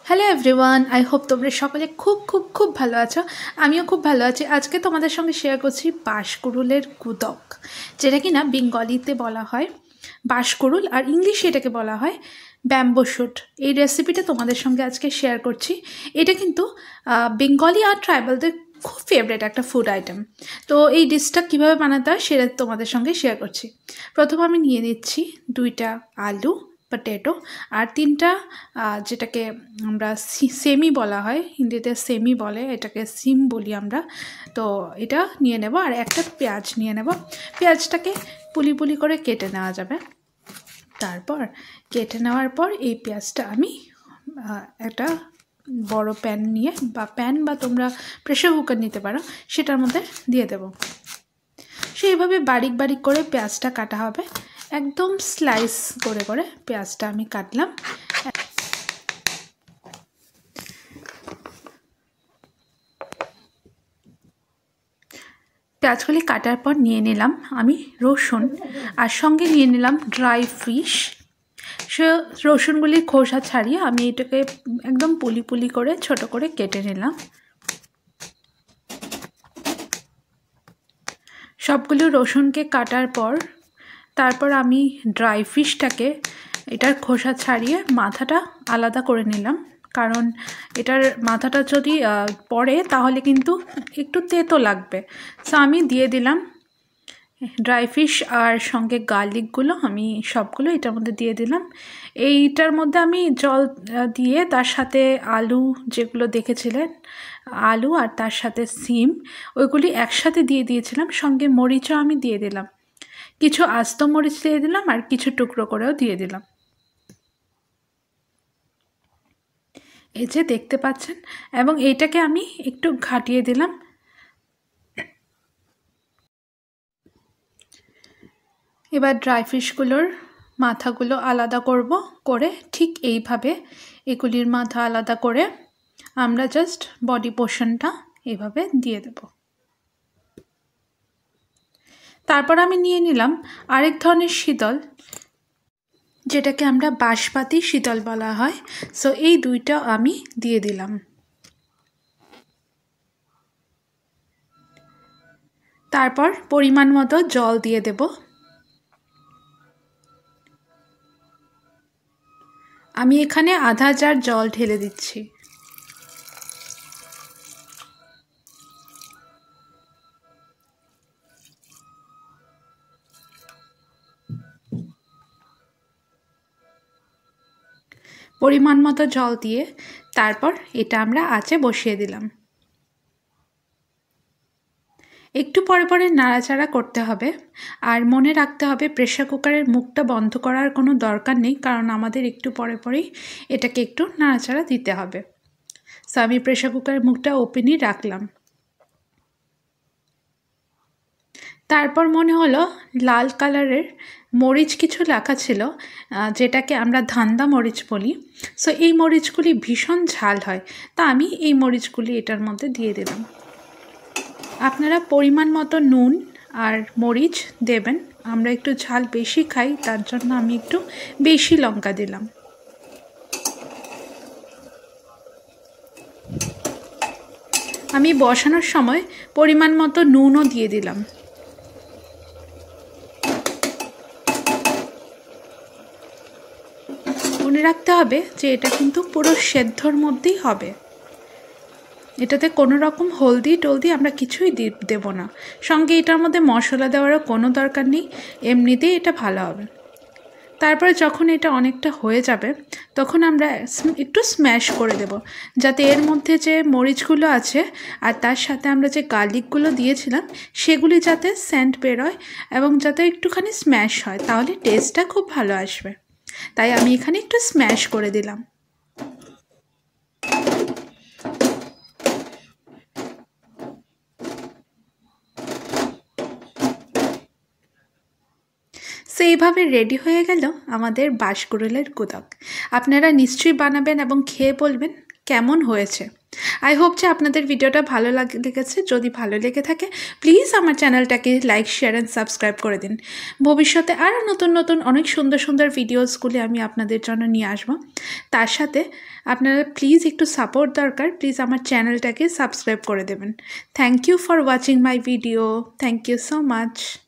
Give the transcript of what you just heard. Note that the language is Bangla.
হ্যালো এভরিওয়ান, আই হোপ তোমরা সকলে খুব খুব খুব ভালো আছো। আমিও খুব ভালো আছি। আজকে তোমাদের সঙ্গে শেয়ার করছি বাঁশকুড়ুলের গুদক, যেটা কি না বেঙ্গলিতে বলা হয় বাঁশকুড়ুল, আর ইংলিশে এটাকে বলা হয় ব্যাম্বো শুট। এই রেসিপিটা তোমাদের সঙ্গে আজকে শেয়ার করছি। এটা কিন্তু বেঙ্গলি আর ট্রাইবালদের খুব ফেভারিট একটা ফুড আইটেম। তো এই ডিশটা কীভাবে বানাতে হয় সেটা তোমাদের সঙ্গে শেয়ার করছি। প্রথমে আমি নিয়ে নিচ্ছি 2টা আলু, পটেটো, আর 3টা যেটাকে আমরা সেমি বলা হয়, হিন্দিতে সেমি বলে, এটাকে সিম বলি আমরা। তো এটা নিয়ে নেব, আর একটা পেঁয়াজ নিয়ে নেব। পেঁয়াজটাকে পুলি পুলি করে কেটে নেওয়া যাবে। তারপর কেটে নেওয়ার পর এই পেঁয়াজটা আমি একটা বড় প্যান নিয়ে, বা তোমরা প্রেসার কুকার নিতে পারো, সেটার মধ্যে দিয়ে দেব। সেইভাবে বারিক বারিক করে পেঁয়াজটা কাটা হবে, একদম স্লাইস করে করে পেঁয়াজটা আমি কাটলাম। পেঁয়াজগুলি কাটার পর নিয়ে নিলাম আমি রসুন, আর সঙ্গে নিয়ে নিলাম ড্রাই ফিশ। সে রসুনগুলির খোসা ছাড়িয়ে আমি এটাকে একদম পুলি পুলি করে ছোট করে কেটে নিলাম। সবগুলো রসুনকে কাটার পর তারপর আমি ড্রাই ফিশটাকে এটার খোসা ছাড়িয়ে মাথাটা আলাদা করে নিলাম, কারণ এটার মাথাটা যদি পড়ে তাহলে কিন্তু একটু তেতো লাগবে। সো আমি দিয়ে দিলাম ড্রাই ফিশ, আর সঙ্গে গার্লিকগুলো আমি সবগুলো এটার মধ্যে দিয়ে দিলাম। এইটার মধ্যে আমি জল দিয়ে তার সাথে আলু, যেগুলো দেখেছিলেন আলু, আর তার সাথে সিম, ওইগুলি একসাথে দিয়ে দিয়েছিলাম। সঙ্গে মরিচও আমি দিয়ে দিলাম, কিছু আস্ত মরিচ দিয়ে দিলাম, আর কিছু টুকরো করেও দিয়ে দিলাম। এই যে দেখতে পাচ্ছেন, এবং এইটাকে আমি একটু ঘাটিয়ে দিলাম। এবার ড্রাই ফিশগুলোর মাথাগুলো আলাদা করে ঠিক এইভাবে এগুলির মাথা আলাদা করে আমরা জাস্ট বডি পোর্শনটা এইভাবে দিয়ে দেব। তারপর আমি নিয়ে নিলাম আরেক ধরনের শীতল, যেটাকে আমরা বাঁশপাতি শীতল বলা হয়। সো এই দুইটা আমি দিয়ে দিলাম। তারপর পরিমাণ মতো জল দিয়ে দেব। আমি এখানে আধা জার জল ঢেলে দিচ্ছি। পরিমাণ মতো জল দিয়ে তারপর এটা আমরা আঁচে বসিয়ে দিলাম। একটু পরে পরে নাড়াচাড়া করতে হবে, আর মনে রাখতে হবে প্রেসার কুকারের মুখটা বন্ধ করার কোনো দরকার নেই, কারণ আমাদের একটু পরে পরেই এটাকে একটু নাড়াচাড়া দিতে হবে। সো আমি প্রেসার কুকারের মুখটা ওপেনই রাখলাম। তারপর মনে হলো লাল কালারের মরিচ কিছু লেখা ছিল, যেটাকে আমরা ধান্দা মরিচ বলি। সো এই মরিচগুলি ভীষণ ঝাল হয়, তা আমি এই মরিচগুলি এটার মধ্যে দিয়ে দিলাম। আপনারা পরিমাণ মতো নুন আর মরিচ দেবেন। আমরা একটু ঝাল বেশি খাই, তার জন্য আমি একটু বেশি লঙ্কা দিলাম। আমি বসানোর সময় পরিমাণ মতো নুনও দিয়ে দিলাম। মনে রাখতে হবে যে এটা কিন্তু পুরো সেদ্ধর মধ্যেই হবে, এটাতে কোনো রকম হলদি টলদি আমরা কিছুই দেব না। সঙ্গে এটার মধ্যে মশলা দেওয়ারও কোনো দরকার নেই, এমনিতেই এটা ভালো হবে। তারপরে যখন এটা অনেকটা হয়ে যাবে তখন আমরা একটু স্ম্যাশ করে দেব, যাতে এর মধ্যে যে মরিচগুলো আছে আর তার সাথে আমরা যে গার্লিকগুলো দিয়েছিলাম সেগুলি যাতে সেন্ট বেরোয় এবং যাতে একটুখানি স্ম্যাশ হয়, তাহলে টেস্টটা খুব ভালো আসবে। তাই আমি এখানে একটু স্ম্যাশ করে দিলাম। সেইভাবে রেডি হয়ে গেল আমাদের বাঁশকুড়ুলের গুদক। আপনারা নিশ্চয়ই বানাবেন এবং খেয়ে বলবেন কেমন হয়েছে। আই হোপ যে আপনাদের ভিডিওটা ভালো লেগেছে। যদি ভালো লেগে থাকে প্লিজ আমার চ্যানেলটাকে লাইক, শেয়ার অ্যান্ড সাবস্ক্রাইব করে দিন। ভবিষ্যতে আরও নতুন নতুন অনেক সুন্দর সুন্দর ভিডিওসগুলি আমি আপনাদের জন্য নিয়ে আসবো। তার সাথে আপনারা প্লিজ একটু সাপোর্ট দরকার, প্লিজ আমার চ্যানেলটাকে সাবস্ক্রাইব করে দেবেন। Thank you for watching my video. Thank you so much.